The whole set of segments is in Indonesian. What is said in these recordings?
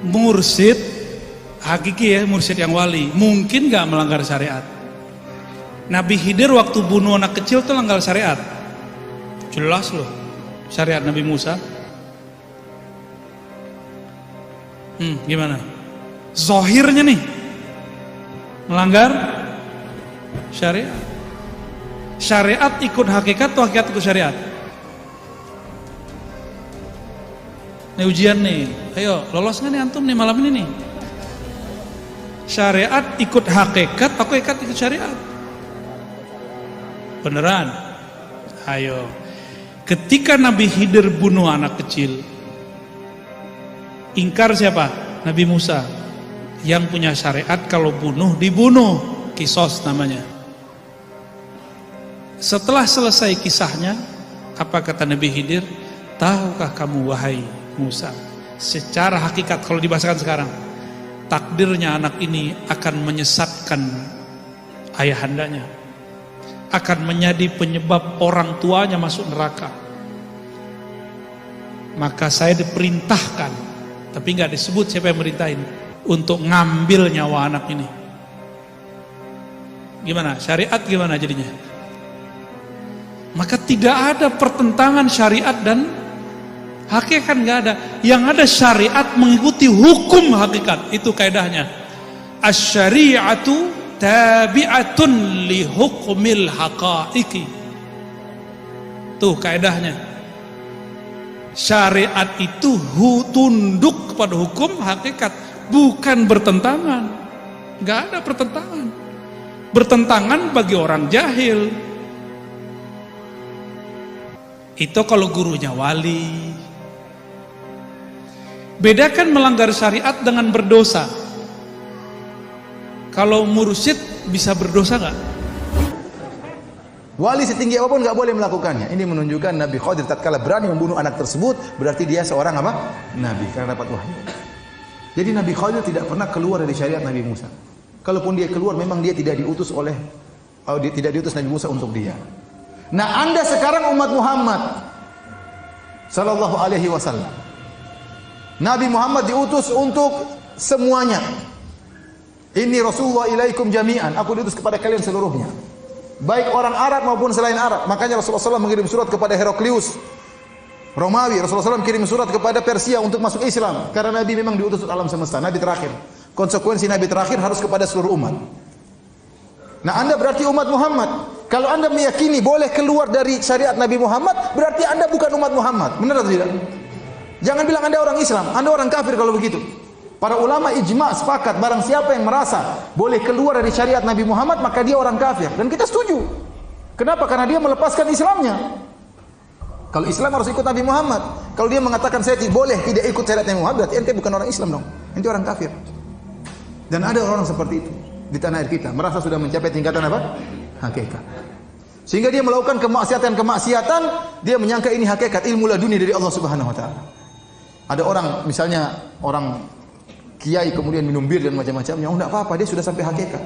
mursyid hakiki ya, mursyid yang wali, mungkin gak melanggar syariat. Nabi Khidir waktu bunuh anak kecil tuh langgar syariat. Jelas loh syariat Nabi Musa. Gimana? Zohirnya nih melanggar syariat. Syariat ikut hakikat atau hakikat ikut syariat? Ini ujian nih. Ayo, lolos nggak nih antum nih malam ini nih? Syariat ikut hakikat, aku hakikat ikut syariat. Beneran? Ayo. Ketika Nabi Khidir bunuh anak kecil, ingkar siapa? Nabi Musa. Yang punya syariat kalau bunuh dibunuh, kisos namanya. Setelah selesai kisahnya, apa kata Nabi Khidir? Tahukah kamu wahai Musa, secara hakikat kalau dibahasakan sekarang, takdirnya anak ini akan menyesatkan ayahandanya, akan menjadi penyebab orang tuanya masuk neraka. Maka saya diperintahkan, tapi nggak disebut siapa yang merintahin, untuk ngambil nyawa anak ini. Gimana? Syariat gimana jadinya? Maka tidak ada pertentangan syariat dan hakikat, nggak ada. Yang ada syariat mengikuti hukum hakikat, itu kaidahnya. Asy-syari'atu tabi'atun li hukmil haqa'iqi. Tuh kaidahnya. Syariat itu tunduk kepada hukum hakikat, bukan bertentangan. Nggak ada pertentangan. Bertentangan bagi orang jahil. Itu kalau gurunya wali. Bedakan melanggar syariat dengan berdosa. Kalau mursyid bisa berdosa nggak? Wali setinggi apapun nggak boleh melakukannya. Ini menunjukkan Nabi Khidir tatkala berani membunuh anak tersebut, berarti dia seorang apa? Nabi, karena dapat wahyu. Jadi Nabi Khidir tidak pernah keluar dari syariat Nabi Musa. Kalaupun dia keluar, memang dia tidak diutus tidak diutus Nabi Musa untuk dia. Nah, Anda sekarang umat Muhammad sallallahu alaihi wasallam. Nabi Muhammad diutus untuk semuanya. Ini Rasulullah ilaikum jami'an. Aku diutus kepada kalian seluruhnya. Baik orang Arab maupun selain Arab. Makanya Rasulullah SAW mengirim surat kepada Heraklius Romawi. Rasulullah SAW kirim surat kepada Persia untuk masuk Islam. Karena Nabi memang diutus untuk alam semesta. Nabi terakhir. Konsekuensi Nabi terakhir harus kepada seluruh umat. Nah, Anda berarti umat Muhammad. Kalau Anda meyakini boleh keluar dari syariat Nabi Muhammad, berarti Anda bukan umat Muhammad. Benar atau tidak? Jangan bilang Anda orang Islam, Anda orang kafir kalau begitu. Para ulama ijma sepakat, barang siapa yang merasa boleh keluar dari syariat Nabi Muhammad, maka dia orang kafir. Dan kita setuju. Kenapa? Karena dia melepaskan Islamnya. Kalau Islam harus ikut Nabi Muhammad. Kalau dia mengatakan saya boleh tidak ikut syariat Nabi Muhammad, berarti ente bukan orang Islam dong. Ente orang kafir. Dan ada orang seperti itu di tanah air kita, merasa sudah mencapai tingkatan apa? Hakikat. Sehingga dia melakukan kemaksiatan, dia menyangka ini hakikat, ilmu laduni dari Allah Subhanahu wa taala. Ada orang, misalnya orang kiai kemudian minum bir dan macam-macamnya, oh enggak apa-apa, dia sudah sampai hakikat.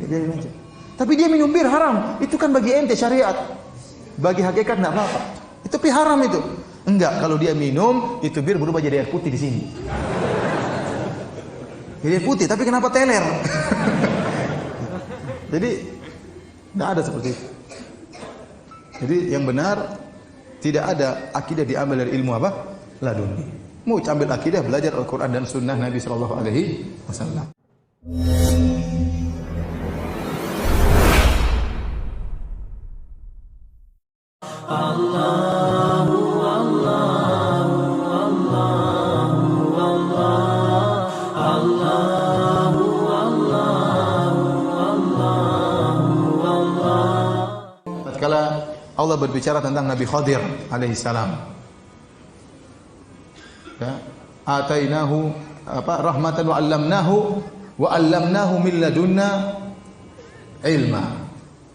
Dia biarin aja. Tapi dia minum bir haram, itu kan bagi ente syariat. Bagi hakikat enggak apa-apa. Itu pi haram itu. Enggak, kalau dia minum, itu bir berubah jadi air putih di sini. Jadi air putih, tapi kenapa teler? Jadi tidak ada seperti itu. Jadi yang benar, tidak ada akidah diambil dari ilmu apa? Laduni. Mau ambil akidah, belajar Al-Quran dan Sunnah Nabi Sallallahu Alaihi Wasallam. Tatkala Allah berbicara tentang Nabi Khidir alaihi salam, ya, atainahu rahmatan wa 'allamnahu min ladunna ilma.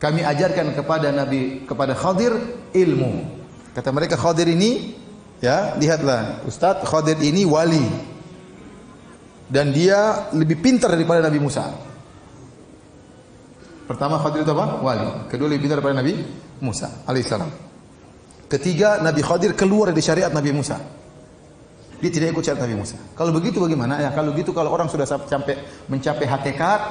Kami ajarkan kepada Khidir ilmu. Kata mereka Khidir ini, ya, lihatlah Ustaz, Khidir ini wali. Dan dia lebih pintar daripada Nabi Musa. Pertama Khidir itu apa? Wali. Kedua lebih pintar daripada Nabi Musa alaihissalam. Ketiga, Nabi Khidir keluar dari syariat Nabi Musa. dia tidak ikut syariat Nabi Musa. Kalau begitu bagaimana? Ya kalau gitu, kalau orang sudah mencapai hakikat,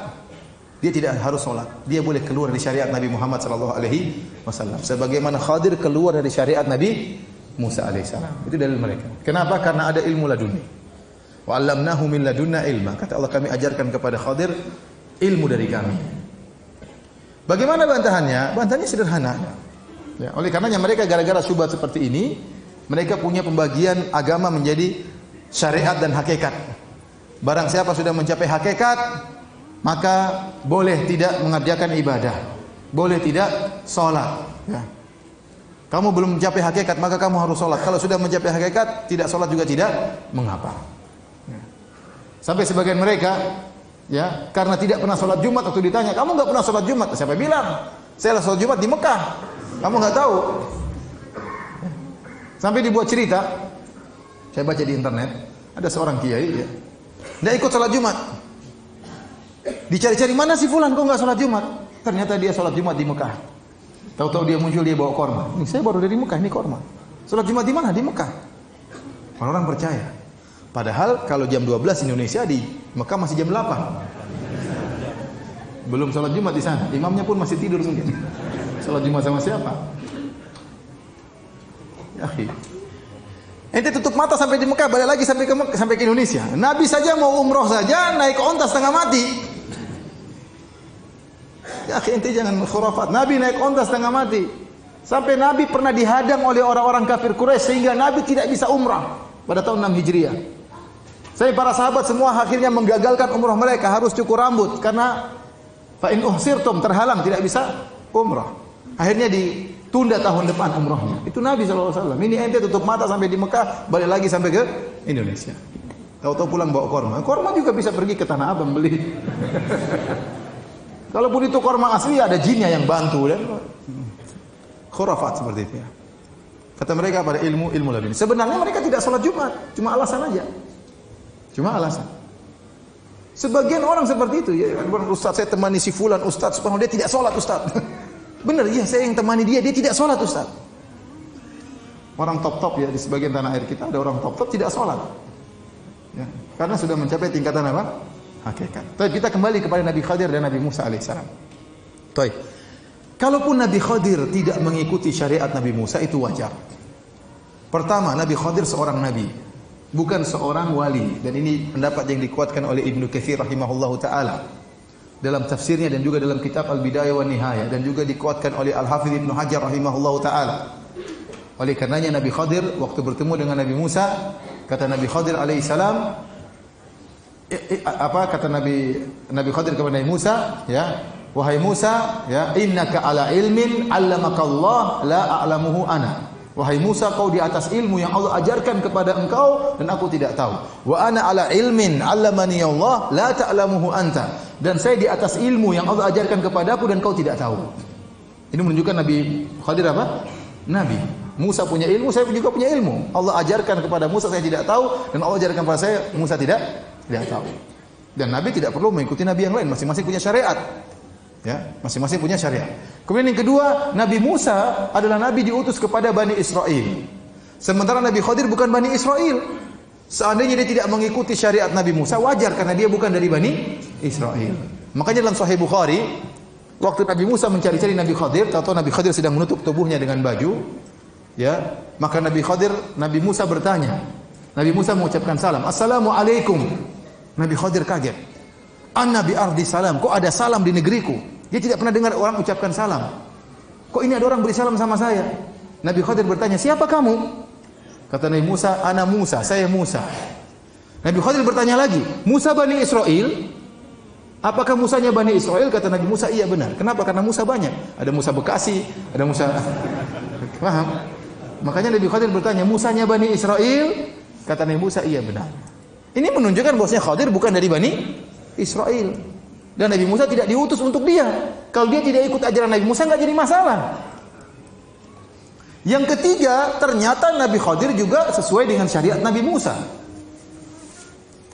dia tidak harus sholat. Dia boleh keluar dari syariat Nabi Muhammad sallallahu alaihi wasallam. Sebagaimana Khadir keluar dari syariat Nabi Musa alaihissalam. Itu dalil mereka. Kenapa? Karena ada ilmu laduni. Wa 'allamnahu min ladunna ilma. Kata Allah, kami ajarkan kepada Khadir ilmu dari kami. Bagaimana bantahannya? Bantahannya sederhana. Ya, oleh karenanya mereka gara-gara syubhat seperti ini, mereka punya pembagian agama menjadi syariat dan hakikat. Barang siapa sudah mencapai hakikat, maka boleh tidak mengerjakan ibadah, boleh tidak sholat. Ya. Kamu belum mencapai hakikat, maka kamu harus sholat. Kalau sudah mencapai hakikat, tidak sholat juga tidak mengapa. Ya. Sampai sebagian mereka, ya, karena tidak pernah sholat Jumat, waktu ditanya, kamu nggak pernah sholat Jumat? Siapa bilang? Saya sholat Jumat di Mekah. Kamu nggak tahu? Sampai dibuat cerita, saya baca di internet, ada seorang kiai, ya, dia ikut sholat Jumat. Dicari-cari, mana si fulan kok nggak sholat Jumat? Ternyata dia sholat Jumat di Mekah. Tahu-tahu dia muncul, dia bawa korma. Ini saya baru dari Mekah, ini korma. Sholat Jumat di mana? Di Mekah. Orang percaya. Padahal kalau jam 12 Indonesia, di Mekah masih jam 8. Belum sholat Jumat di sana. Imamnya pun masih tidur mungkin. Sholat Jumat sama siapa? Ya, ente tutup mata sampai di Mekah, balik lagi sampai ke Indonesia. Nabi saja mau umroh saja naik onta setengah mati. Ya, ente jangan khurafat. Nabi naik onta setengah mati. Sampai Nabi pernah dihadang oleh orang-orang kafir Quraisy sehingga Nabi tidak bisa umrah pada tahun 6 Hijriah. Saya para sahabat semua akhirnya menggagalkan umrah mereka, harus cukur rambut karena fa in uhsirtum, terhalang tidak bisa umrah. Akhirnya ditunda tahun depan umrahnya. Itu Nabi SAW. Ini ente tutup mata sampai di Mekah, balik lagi sampai ke Indonesia. Tahu-tahu pulang bawa korma. Korma juga bisa pergi ke Tanah Abang beli. Kalaupun itu korma asli, ada jinnya yang bantu dan khurafat seperti itu ya. Kata mereka pada ilmu laduni. Sebenarnya mereka tidak sholat Jumat, cuma alasan aja. Cuma alasan. Sebagian orang seperti itu ya. Ustaz, saya temani si fulan, Ustaz, subhanallah dia tidak sholat, Ustaz. Benar, iya, saya yang temani dia tidak sholat, Ustaz. Orang top-top ya, di sebagian tanah air kita ada orang top-top tidak sholat. Ya, karena sudah mencapai tingkatan apa? Hakikat. Tapi kita kembali kepada Nabi Khadir dan Nabi Musa alaihissalam. Baik. Kalaupun Nabi Khadir tidak mengikuti syariat Nabi Musa, itu wajar. Pertama, Nabi Khadir seorang nabi, bukan seorang wali. Dan ini pendapat yang dikuatkan oleh Ibnu Katsir rahimahullahu taala dalam tafsirnya dan juga dalam kitab Al-Bidayah wa Nihayah, dan juga dikuatkan oleh Al-Hafidz Ibnu Hajar rahimahullahu taala. Oleh karenanya Nabi Khadir waktu bertemu dengan Nabi Musa, kata Nabi Khadir alaihissalam, apa kata Nabi Khadir kepada Nabi Musa, ya, wahai Musa, ya, innaka ala ilmin 'allamakallah la a'lamuhu ana. Wahai Musa, kau di atas ilmu yang Allah ajarkan kepada engkau dan aku tidak tahu. Wa ana ala ilmin 'allamani Allah la ta'lamuhu anta. Dan saya di atas ilmu yang Allah ajarkan kepadaku dan kau tidak tahu. Ini menunjukkan Nabi Khadir apa? Nabi. Musa punya ilmu, saya juga punya ilmu. Allah ajarkan kepada Musa, saya tidak tahu, dan Allah ajarkan kepada saya, Musa tidak tahu. Dan Nabi tidak perlu mengikuti Nabi yang lain, masing-masing punya syariat. Ya, masing-masing punya syariat. Kemudian yang kedua, Nabi Musa adalah Nabi diutus kepada Bani Israel. Sementara Nabi Khadir bukan Bani Israel. Seandainya dia tidak mengikuti syariat Nabi Musa, wajar karena dia bukan dari Bani Israel. Makanya dalam Sahih Bukhari, waktu Nabi Musa mencari-cari Nabi Khadir, tahu Nabi Khadir sedang menutup tubuhnya dengan baju, ya, maka Nabi Musa bertanya. Nabi Musa mengucapkan salam, Assalamualaikum. Nabi Khadir kaget. Anna bi ardi salam, kok ada salam di negeriku? Dia tidak pernah dengar orang ucapkan salam. Kok ini ada orang beri salam sama saya? Nabi Khadir bertanya, siapa kamu? Kata Nabi Musa, ana Musa, saya Musa. Nabi Khadir bertanya lagi, Musa Bani Israel? Apakah Musanya Bani Israel? Kata Nabi Musa, iya benar. Kenapa? Karena Musa banyak. Ada Musa Bekasi, ada Musa... Paham? Makanya Nabi Khadir bertanya, Musanya Bani Israel? Kata Nabi Musa, iya benar. Ini menunjukkan bahwasanya Khadir bukan dari Bani Israel. Dan Nabi Musa tidak diutus untuk dia. Kalau dia tidak ikut ajaran Nabi Musa, nggak jadi masalah. Yang ketiga, ternyata Nabi Khadir juga sesuai dengan syariat Nabi Musa.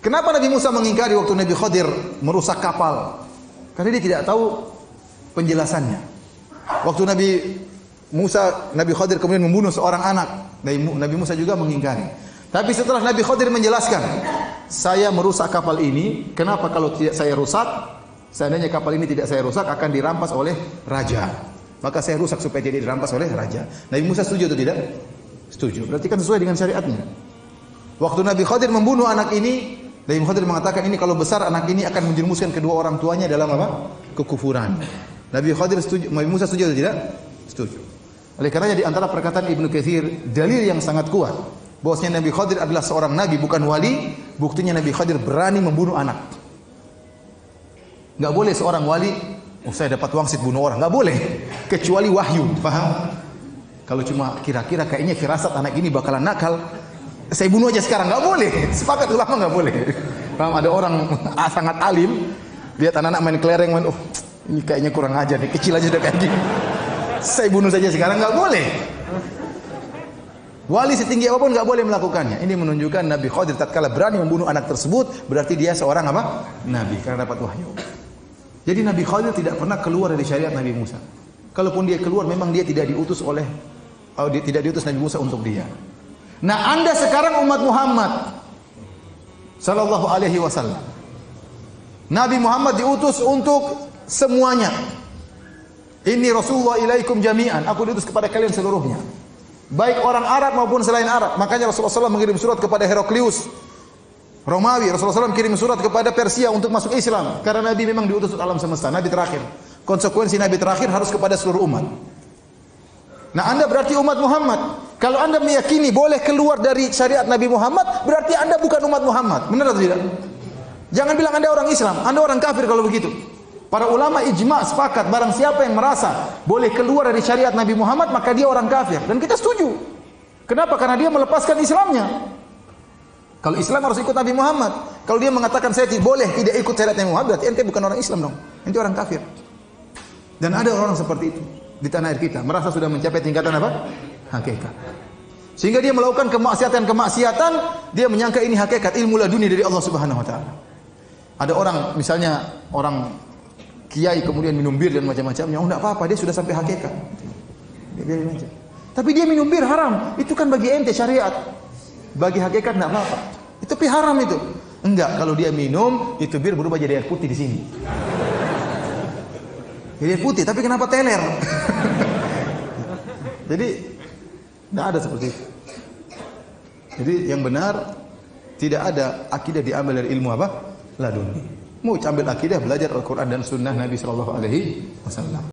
Kenapa Nabi Musa mengingkari waktu Nabi Khadir merusak kapal? Karena dia tidak tahu penjelasannya. Waktu Nabi Khadir kemudian membunuh seorang anak, Nabi Musa juga mengingkari. Tapi setelah Nabi Khidir menjelaskan, saya merusak kapal ini, kenapa kalau tidak saya rusak? Seandainya kapal ini tidak saya rusak akan dirampas oleh raja. Maka saya rusak supaya tidak dirampas oleh raja. Nabi Musa setuju atau tidak? Setuju. Berarti kan sesuai dengan syariatnya. Waktu Nabi Khidir membunuh anak ini, Nabi Khidir mengatakan ini kalau besar anak ini akan menjerumuskan kedua orang tuanya dalam apa? Kekufuran. Nabi Khidir setuju, Nabi Musa setuju atau tidak? Setuju. Oleh karenanya di antara perkataan Ibnu Katsir, dalil yang sangat kuat bahwasanya Nabi Khidir adalah seorang nabi bukan wali, buktinya Nabi Khidir berani membunuh anak. Enggak boleh seorang wali, oh saya dapat wangsit bunuh orang, enggak boleh kecuali wahyu, paham? Kalau cuma kira-kira kayaknya firasat anak ini bakalan nakal, saya bunuh aja sekarang, enggak boleh. Sepakat ulama enggak boleh. Paham? Ada orang sangat alim, lihat anak-anak main kelereng, main, oh ini kayaknya kurang ajar nih, kecil aja udah kayak gini. Saya bunuh saja sekarang, enggak boleh. Wali setinggi apapun enggak boleh melakukannya. Ini menunjukkan Nabi Khidir tatkala berani membunuh anak tersebut, berarti dia seorang apa? Nabi, karena dapat wahyu. Jadi Nabi Khidir tidak pernah keluar dari syariat Nabi Musa. Kalaupun dia keluar, memang dia tidak diutus tidak diutus Nabi Musa untuk dia. Nah, Anda sekarang umat Muhammad sallallahu alaihi wasallam. Nabi Muhammad diutus untuk semuanya. Inni Rasulullah ilaikum jami'an. Aku diutus kepada kalian seluruhnya. Baik orang Arab maupun selain Arab. Makanya Rasulullah SAW mengirim surat kepada Heraklius Romawi. Rasulullah SAW kirim surat kepada Persia untuk masuk Islam. Karena Nabi memang diutus untuk alam semesta. Nabi terakhir. Konsekuensi Nabi terakhir harus kepada seluruh umat. Nah, Anda berarti umat Muhammad. Kalau Anda meyakini boleh keluar dari syariat Nabi Muhammad, berarti Anda bukan umat Muhammad. Benar atau tidak? Jangan bilang Anda orang Islam. Anda orang kafir kalau begitu. Para ulama ijma' sepakat, barang siapa yang merasa boleh keluar dari syariat Nabi Muhammad, maka dia orang kafir. Dan kita setuju. Kenapa? Karena dia melepaskan Islamnya. Kalau Islam harus ikut Nabi Muhammad. Kalau dia mengatakan saya boleh tidak ikut syariat Nabi Muhammad, berarti ente bukan orang Islam dong. Ente orang kafir. Dan ada orang seperti itu di tanah air kita, merasa sudah mencapai tingkatan apa? Hakikat. Sehingga dia melakukan kemaksiatan, dia menyangka ini hakikat, ilmu laduni dari Allah Subhanahu wa taala. Ada orang misalnya orang kiai kemudian minum bir dan macam-macamnya, oh enggak apa-apa, dia sudah sampai hakikat. Dia biarin aja. Tapi dia minum bir haram, itu kan bagi ente syariat. Bagi hakikat enggak apa-apa. Itu pi haram itu. Enggak, kalau dia minum, itu bir berubah jadi air putih di sini. Jadi air putih, tapi kenapa teler? Jadi enggak ada seperti itu. Jadi yang benar tidak ada akidah diambil dari ilmu apa? Laduni. Mau ambil akidah, belajar Al-Quran dan Sunnah Nabi Sallallahu Alaihi Wasallam.